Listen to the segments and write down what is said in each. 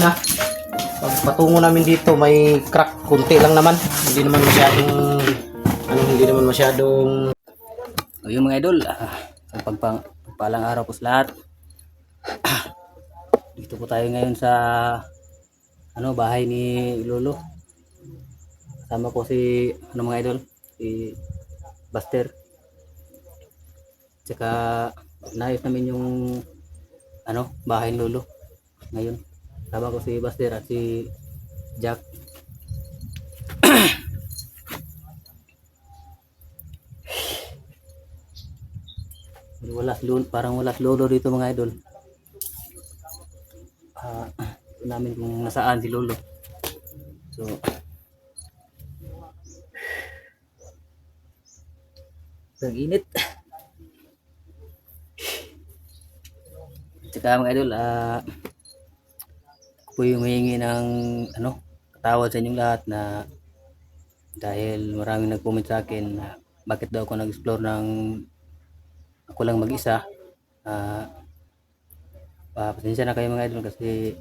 na. Pag patungo namin dito, may crack kunti lang naman. Hindi naman masyadong hindi naman masyadong. So yung mga idol, pagpalang araw po sa lahat. Dito po tayo ngayon sa bahay ni Lolo. Kasama ko si mga idol, si Buster. Tsaka naayos namin yung bahay ni Lolo ngayon. Kasama ko si Buster at si Jack. Parang wala lolo dito mga idol. Namin kung nasaan si Lolo. So ang init. Tsaka mga idol, ako po yung humingi ng katawad sa inyong lahat na dahil maraming nag-comment sa akin na bakit daw ako nag-explore ng ako lang mag-isa. Pasensya na kayo mga idol kasi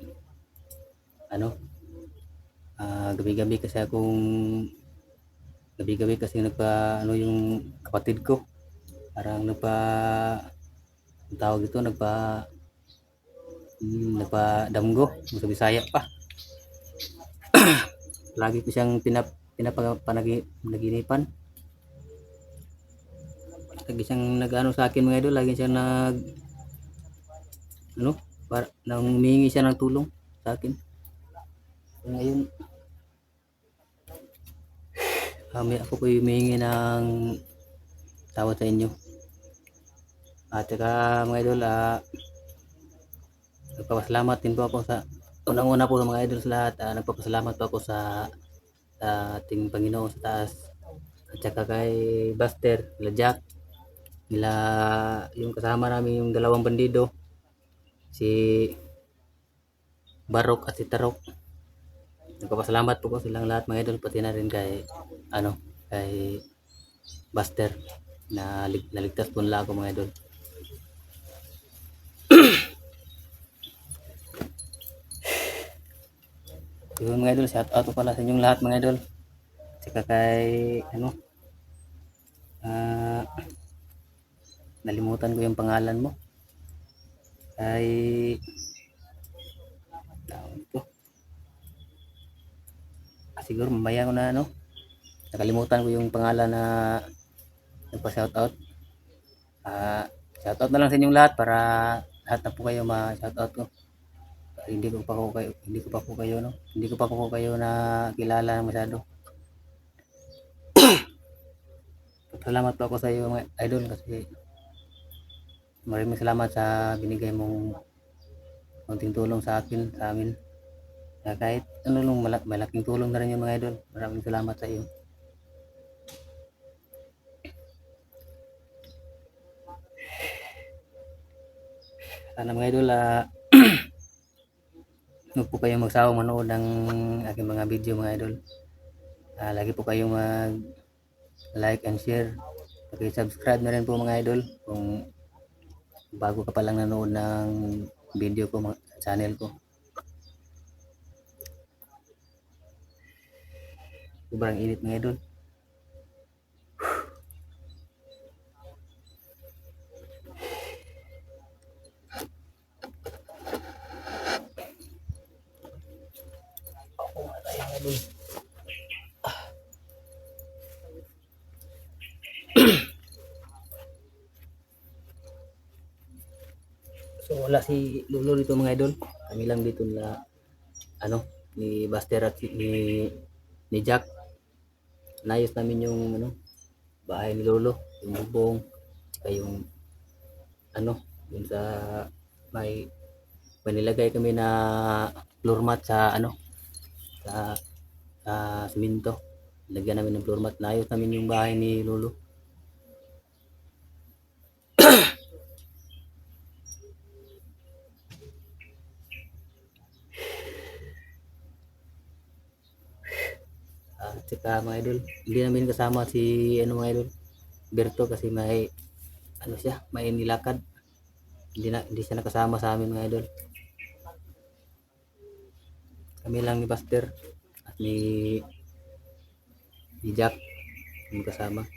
gabi-gabi kasi yung kapatid ko parang tawag ito nagpadamgo sa Bisaya pa. Lagi ko siyang pinapanaginip. Lagi siyang sa akin mga idol, lagi siyang nang humingi siya ng tulong sa akin. So, ngayon ako po humingi ng tawad sa inyo. At saka mga idol, nagpapasalamat din po ako sa unang-una po mga idol sa lahat. Nagpapasalamat po ako sa ating Panginoon sa taas. At saka kay Buster, nila Jack, nila yung kasama namin yung dalawang bandido, si Barok at si Tarok. Nagpapasalamat po ko silang lahat mga idol, pati na rin kay Buster na naligtas po nila ako mga idol. Yun mga idol, shout out pala sa inyong lahat mga idol. Tsaka kay nalimutan ko yung pangalan mo. Kay siguro mamaya ko na nakalimutan ko yung pangalan na nagpa-shout out. Shout out na lang sa inyong lahat para lahat na po kayo ma-shout out ko. Hindi ko pa po kayo na kilala masyado. Salamat po ako sa iyo mga idol kasi maraming salamat sa binigay mong konting tulong sa amin. Kahit malaking tulong na rin yung mga idol. Maraming salamat sa iyo. Sana mga idol, huwag po kayong magsawang manood ng aking mga video mga idol. Lagi po kayong like and share. Subscribe na rin po mga idol kung bago ka pa lang nanood ng video ko sa channel ko. Sobrang init mga idol. So wala si Lolo dito mga idol. Kami lang dito na ni Buster at ni Jack. Nayos namin yung bahay ni Lolo, yung bubong, saka yung yung sa may nilagay kami na floor mat sa sa simento. Lagyan namin ng floor mat. Nayos namin yung bahay ni Lolo. Tsaka mga idol, hindi namin kasama si mga idol Berto kasi may may nilakad. Hindi siya nakasama sa amin mga idol. Kami lang ni Buster at ni Jack yung kasama.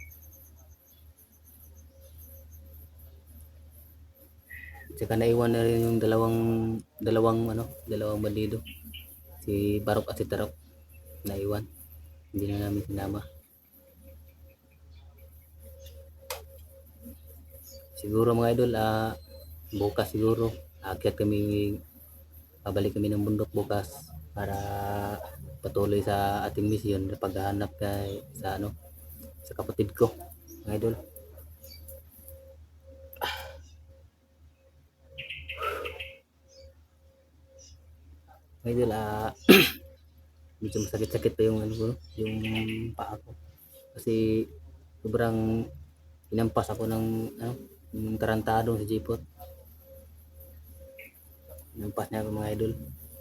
Tsaka naiwan na rin yung dalawang bandido. Si Barok at si Tarok naiwan. Hindi na namin sinama. Siguro mga idol, bukas siguro pabalik kami ng bundok bukas para patuloy sa ating mission na paghahanap sa kapatid ko, mga idol. Mga idol, medyo masakit-sakit pa yung yung paa ko kasi sobrang inampas ako ng yung tarantadong si Jipot. Inampas niya ako, mga idol,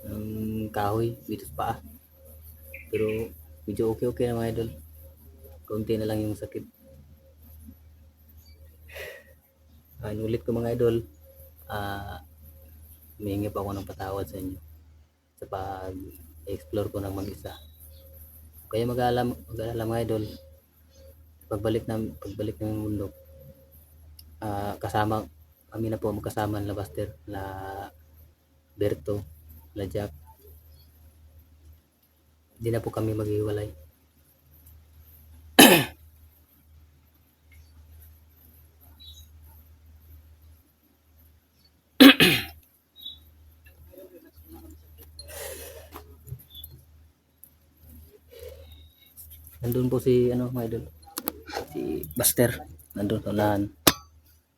ng kahoy dito sa paa, pero medyo okay na, mga idol. Kaunti na lang yung sakit. Inulit ko, mga idol, humihingi pa ako ng patawad sa inyo sa pag-explore ko ng mag-isa. Kaya mag-aalala, mga idol, pagbalik ng mundo, kasama kami na po magkasama na Buster, na Berto, na Jack. Hindi na po kami maghiwalay. Nandun po si mga idol, si Buster, nandun sa unahan.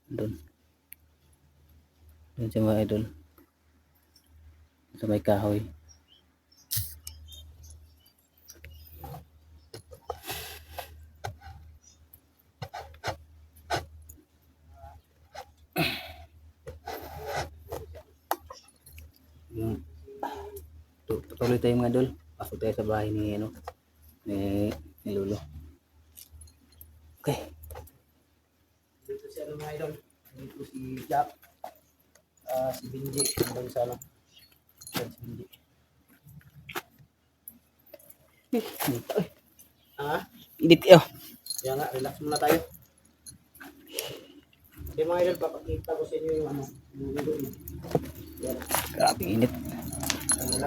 Nandun siya, mga idol, sa may kahoy. Patuloy tayo, mga idol. Pasok tayo sa bahay ni Lolo. Okay. Dito si mga idol. Dito si Jack. Si Benji. Hanggang sa Yan si Benji. Edit kayo. Kaya nga, relax muna tayo. Okay, mga idol, papakita ko sa inyo yung yung idol. Yan. Grabe init.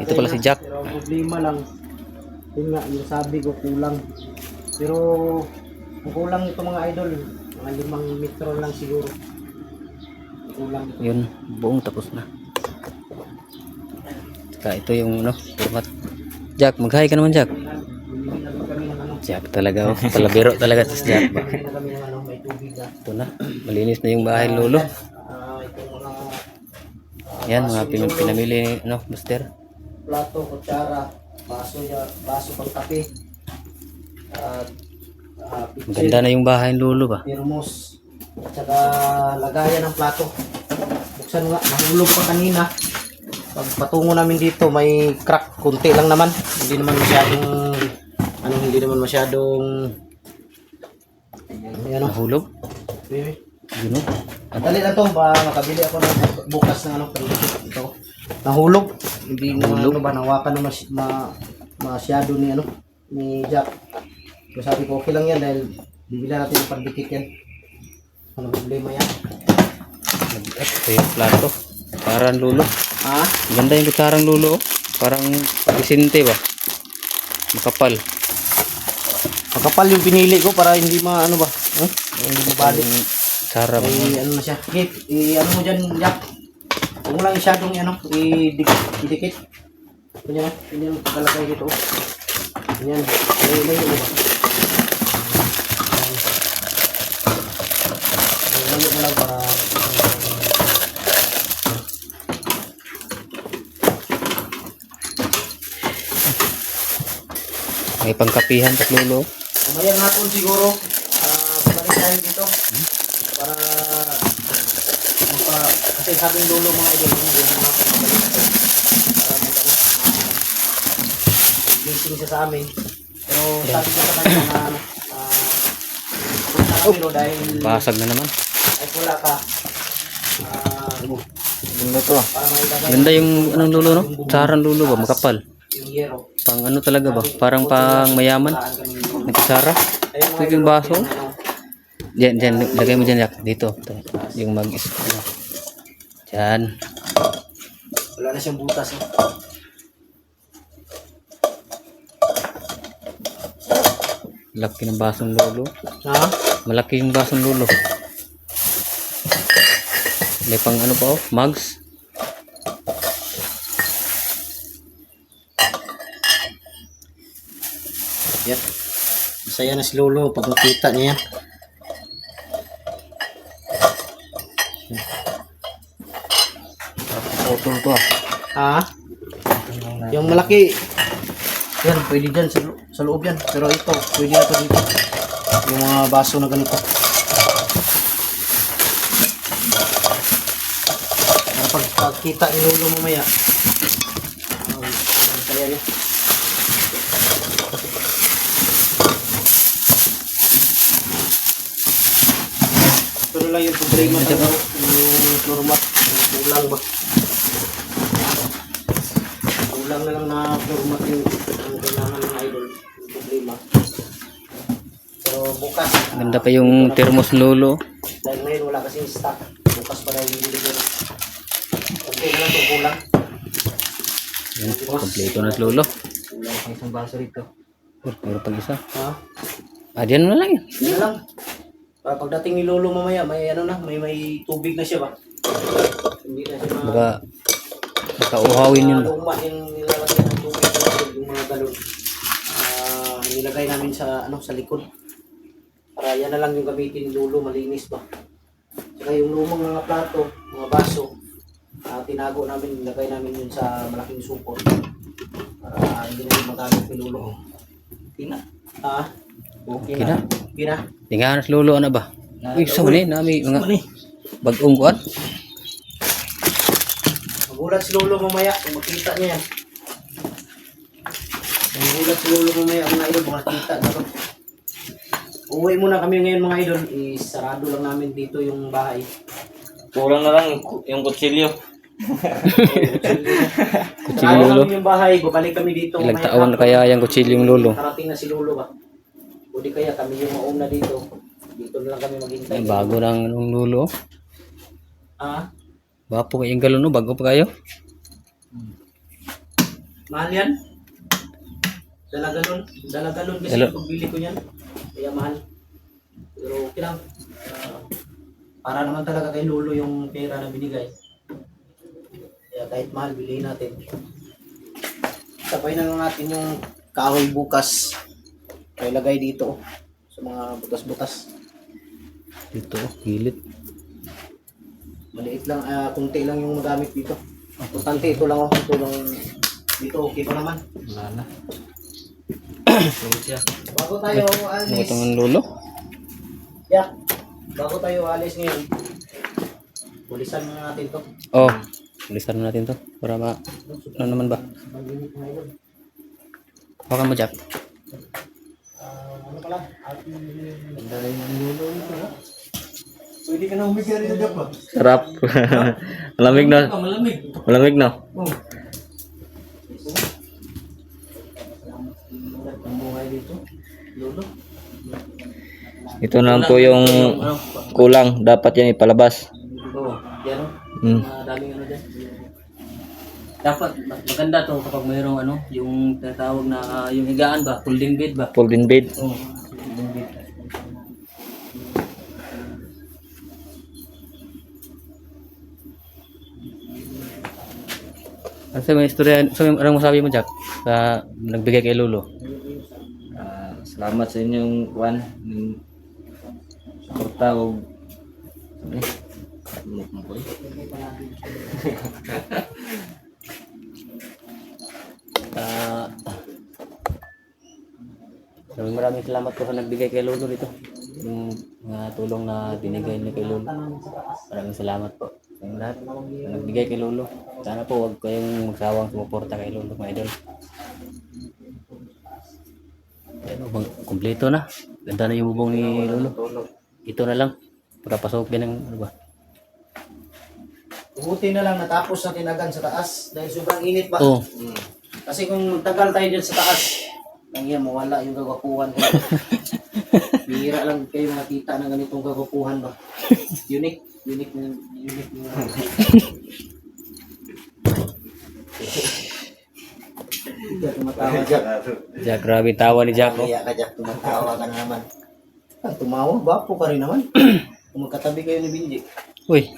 Ito pala si Jack. Pero ang problema lang, yun nga, yung sabi ko kulang. Pero kung kulang ito, mga idol, mga 5 metro lang siguro. Kulang. Yun, buong tapos na. Saka ito yung format. Jack, mag-hi ka naman, Jack. Jack talaga, palabiro talaga si Jack ba. Ito na, malinis na yung bahay Lolo. Yan, mga pinamili ni Buster. Plato, kutsara, baso pang kape. Maganda na yung bahay ng Lolo ba. Termos. At saka lagayan ng plato. Buksan nga, nahulog pa kanina. Pag patungo namin dito, may crack kunti lang naman. Hindi naman masyadong Nahulog? Yun o. Dali lang to, makabili ako ng bukas ng ito. Nahulog. Hindi na nawakan na masyado ni Jack. So sabi ko okay lang yan dahil bibili natin yung pagdikit yan. Ano problema yan? Ito yung plato. Parang Lolo. Ganda yung kutsarang Lolo. Parang pagisinte ba? Makapal. Makapal yung pinili ko para hindi hindi mabalik. Sarap. Ano na siya. Ano mo dyan, Jack? Huwag mo lang isyadong idikit. Ganyan. Ganyan yung pagkalakay dito. Ganyan. Layo mo ba? Layo mo lang para May pangkapihan sa Lolo. kumayang natin siguro. Balik tayo dito. Para kasi sabing Lolo, mga idol, hindi mga pagkabalik ito. Para blessing siya sa amin. Pero sabi ko sa kanya na pero dahil Basag na naman. ay wala ka. Ganda to. Para may ilagay. Ganda yung Lolo, no? Kutsarang Lolo ba? Makapal. yung yero. Pang ano talaga ba? Parang pang mayaman. Saan kami dito. Nagkasara. Ayun, mga Ito yung idol, baso. yung ano, Diyan, lagay mo dyan, Jack. Dito. Ito. Yung ano. Diyan. wala na siyang butas. Eh. Laki ng basong lolo. Ha? Malaki yung basong lolo. May pang ano pa oh, mugs. Yan. Masaya na si Lolo pag nakita niya yan. Photo to ah. Ha? Yung malaki. Yan, pwede dyan sa loob yan. Pero ito, pwede na to dito. Yung mga baso na ganito. Para pagkita ni Lolo mamaya. Ang saya niya. Pero lang yung problema talaga. Yung floor mat. Yung kulang ba? Kulang na lang na floor mat yung kailangan ng idol. Yung problema. Pero bukas. Ganda pa yung thermos lolo. Dahil ngayon wala kasing stock. Bukas pa daw yung bibili ko. Okay na lang ito. Kulang. Yan, kompleto na si lolo. Kulang pa isang baso rito. Oh, meron pag isa. Ha? Ah, diyan na lang yan. Yan na lang. Para pagdating ni Lolo mamaya, may ano na, may tubig na siya ba? Hindi na siya Baka nakauhawin yun. luma yung nilalagay ng tubig sa likod, yung mga galon. Nilagay namin sa ano sa likod. Para yan na lang yung gamitin ni Lolo, malinis ba? Saka yung lumang mga plato, mga baso, tinago namin, nilagay namin yun sa malaking supot. Para hindi na yung magamit ni Lolo. Okay na. Okay Okay na. Okay na. Tingnan si lolo ano ba? Uy, sa mali nami mga bagong kuan. Magulat si Lolo mamaya kung makita niya yan. Magulat si Lolo mamaya mga idol kung makita na to. Uwi muna kami ngayon mga idol. Isarado lang namin dito yung bahay. Kulang na lang yung kutsilyo. Kutsilyo Sarado lolo. namin yung bahay. Babalik kami dito. Ilang mamaya taon na hapon. kaya yung kutsilyong lolo? Karating na si Lolo ba? O di kaya kami yung mauna dito. Dito na lang kami maghintay. Ay, bago ng anong lolo. Ah, Bapo kayong galon no, bago pa kayo. mahal yan? Dalaga nun kasi Hello. pagbili ko yan. Kaya mahal. Pero okay lang. Para naman talaga kay Lolo yung pera na binigay. Kaya kahit mahal, bilhin natin. Sabay na lang natin yung kahoy bukas. Kaya lagay dito sa mga butas-butas. Dito, gilid. Maliit lang, kunti lang yung magamit dito. Importante ito lang oh. Ito lang. Dito okay pa naman. Wala na. Bago tayo Ano alis. itong lolo? Yeah. Bago tayo alis ngayon. Pulisan na natin to. Oh, lisan na natin to para ma ano naman ba? Mag-init na idol. Baka mo Jack. Ano pala? Ganda rin yung lulo nito. Pwede ka na umigay rin na pa. Sarap. Malamig na. Malamig. Malamig na. Oh. Salamat ang buhay dito. Lolo. Ito na po yung kulang. Dapat yan ipalabas. Oo. Yan o. Hmm. Daming ano dyan. Dapat maganda to kapag mayroong ano, yung tatawag na yung higaan ba, folding bed ba? Folding bed. Oo. Folding bed. Ano sa may istorya? So, anong masabi mo Jack? Sa nagbigay kay lolo? Salamat sa inyong kuan. Suporta o Maraming salamat po sa nagbigay kay lolo dito. Yung mga tulong na binigay niya kay lolo. Maraming salamat po sa inyong lahat na nagbigay kay lolo. Sana po huwag kayong magsawang sumuporta kay lolo mga idol. Ayan, kumpleto na. Ganda na yung bubong ni lolo. Ito na lang. Pagkapasok yan ng ano ba? Buti na lang natapos na tinagan sa taas dahil sobrang init ba? Oh, Kasi kung tagal tayo dyan sa taas, lang yan, mawala yung kagwapuhan ko. Bihira lang kayo nakita ng ganitong kagwapuhan ba. Unique. Unique. Jack, tumatawa Jack. Jack, grabe tawa ni Jack. Oh. Kaya ka Jack, tumatawa ka na naman. Ah, tumawa, bapo ka rin naman. Kung magkatabi kayo ni Binji. Uy.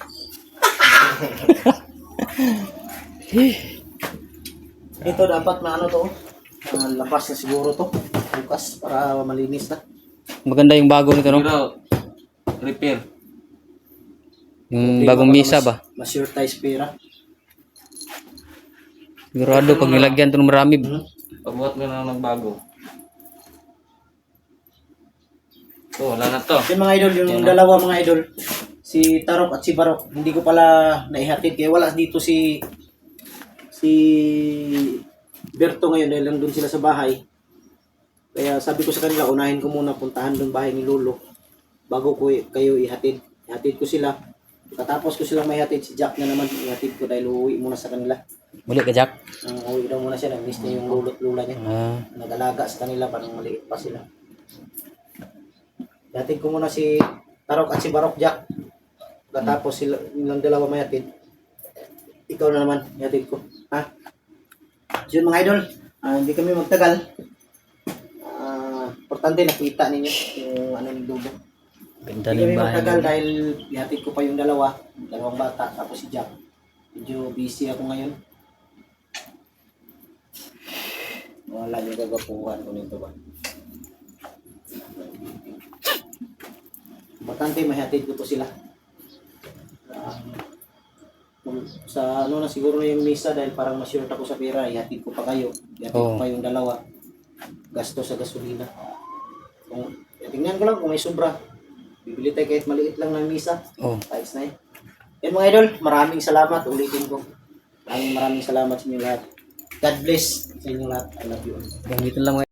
Ito dapat na ano to, lapas na siguro to. Bukas para malinis na. Maganda yung bago nito, no? Pero, repair. Yung bagong misa ba? Masure tayo pera. Sigurado pag nilagyan ito ng marami. Pagbuhat mo na ng bago. Oh, wala na to. Yung mga idol, yung dalawa mga idol, si Tarok at si Barok, hindi ko pala naihatid kaya wala dito si Berto ngayon dahil lang doon sila sa bahay. Kaya sabi ko sa kanila, unahin ko muna puntahan doon bahay ni Lolo bago ko kayo ihatid. Ihatid ko sila. Katapos ko silang may hatid, si Jack na naman ihatid ko dahil uuwi muna sa kanila. Muli ka, Jack. Uuwi daw muna siya, nag-miss niya yung lolo't lula niya. Ah, Nag-alaga sa kanila, parang maliit pa sila. Ihatid ko muna si Tarok at si Barok, Jack. Katapos sila, nilang dalawa may hatid. Ikaw na naman, ihatid ko. Ha? So yun mga idol, hindi kami magtagal. Importante nakita ninyo yung ano ni Dudo. ganda Hindi na kami yung bahay. magtagal dahil ihatid ko pa yung dalawang bata, tapos si Jack. Medyo busy ako ngayon. Wala yung gagapuhan ko nito ba. Importante mahatid ko to sila. Sa ano na siguro na yung misa dahil parang ma-short ako sa pera, ihatid ko pa kayo. Ihatid ko pa yung dalawa. Gasto sa gasolina. Kung tingnan ko lang kung may sobra. Bibili tayo kahit maliit lang ng misa. Oh. Ayos na yun. Yan mga idol, maraming salamat. Ulitin ko. Maraming salamat sa inyo lahat. God bless sa inyo lahat. I love you all. Hanggang dito lang mga